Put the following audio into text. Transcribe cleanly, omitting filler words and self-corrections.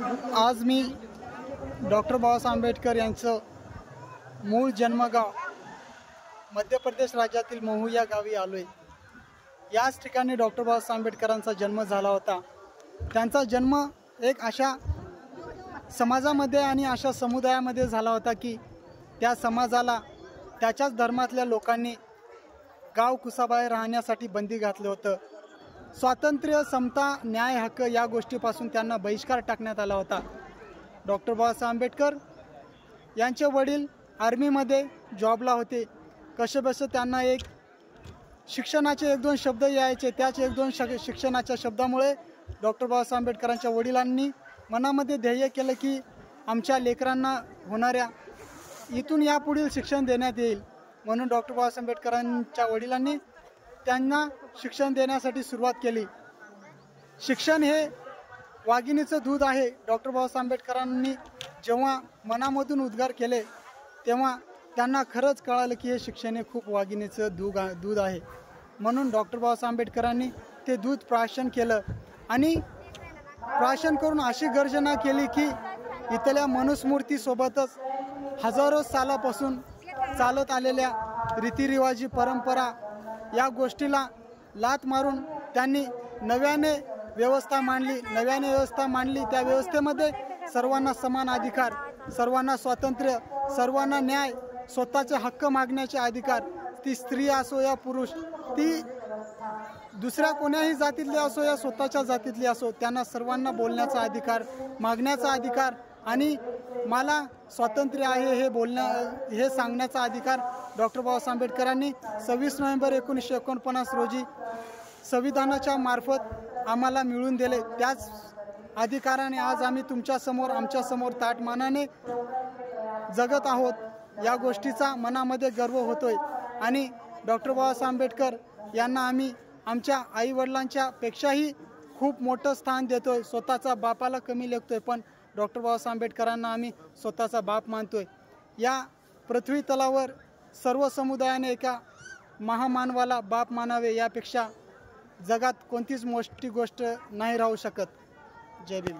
आज मी डॉक्टर बाबासाहेब आंबेडकर यांचं मूळ जन्मगाव मध्य प्रदेश राज्यातील महू या गावी आलो आहे। याच ठिकाणी डॉक्टर बाबासाहेब आंबेडकरांचा जन्म झाला होता। त्यांचा जन्म एक अशा समाजामध्ये आणि अशा समुदायामध्ये झाला होता की त्या समाजाला त्याच्याच धर्मातल्या लोकांनी गाव कुसाबाहेर राहण्यासाठी बंदी घातलं होतं। स्वातंत्र्य, समता, न्याय, हक्क या गोष्टीपासून त्यांना बहिष्कार टाकण्यात आला होता। डॉक्टर बाबासाहेब आंबेडकर यांचे वडील आर्मीमध्ये जॉबला होते। कसेबसे त्यांना एक शिक्षणाचे एक दोन शब्द यायचे, त्याच एक दोन शिक्षणाच्या शब्दामुळे डॉक्टर बाबासाहेब आंबेडकरांच्या वडिलांनी मनामध्ये ध्येय केलं की आमच्या लेकरांना होणाऱ्या इथून यापुढील शिक्षण देण्यात येईल। म्हणून डॉक्टर बाबासाहेब आंबेडकरांच्या वडिलांनी त्यांना शिक्षण देण्यासाठी सुरुवात केली। शिक्षण हे वाघिणीचं दूध आहे। डॉक्टर बाबासाहेब आंबेडकरांनी जेव्हा मनामधून उद्गार केले तेव्हा त्यांना खरंच कळालं की हे शिक्षण हे खूप वाघिणीचं दूध आहे। म्हणून डॉक्टर बाबासाहेब आंबेडकरांनी ते दूध प्राशन केलं आणि प्राशन करून अशी गर्जना केली की इथल्या मनुस्मृतीसोबतच हजारो सालापासून चालत आलेल्या रीतिरिवाजी परंपरा या गोष्टीला लात मारून त्यांनी नव्याने व्यवस्था मांडली। त्या व्यवस्थेमध्ये सर्वांना समान अधिकार, सर्वांना स्वातंत्र्य, सर्वांना न्याय, स्वतःचे हक्क मागण्याचे अधिकार, ती स्त्री असो या पुरुष, ती दुसऱ्या कोण्याही जातीतली असो या स्वतःच्या जातीतली असो, त्यांना सर्वांना बोलण्याचा अधिकार, मागण्याचा अधिकार आणि मला स्वातंत्र्य आहे हे सांगण्याचा अधिकार डॉक्टर बाबासाहेब आंबेडकरांनी 26 नोव्हेंबर 1949 रोजी संविधानाच्या मार्फत आम्हाला मिळवून दिले। त्याच अधिकाराने आज आम्ही आमच्या समोर ताटमानाने जगत आहोत। या गोष्टीचा मनामध्ये गर्व होतोय आणि डॉक्टर बाबासाहेब आंबेडकर यांना आम्ही आमच्या आईवडिलांच्या पेक्षाही खूप मोठं स्थान देतोय। स्वतःचा बापाला कमी लेखतोय पण डॉक्टर बाबासाहेब आंबेडकरांना आम्ही स्वतःचा बाप मानतोय। या पृथ्वी तलावर सर्व समुदायाने एका महामानवाला बाप मानावे, यापेक्षा जगात कोणतीच मोठी गोष्ट नाही राहू शकत। जय भीम।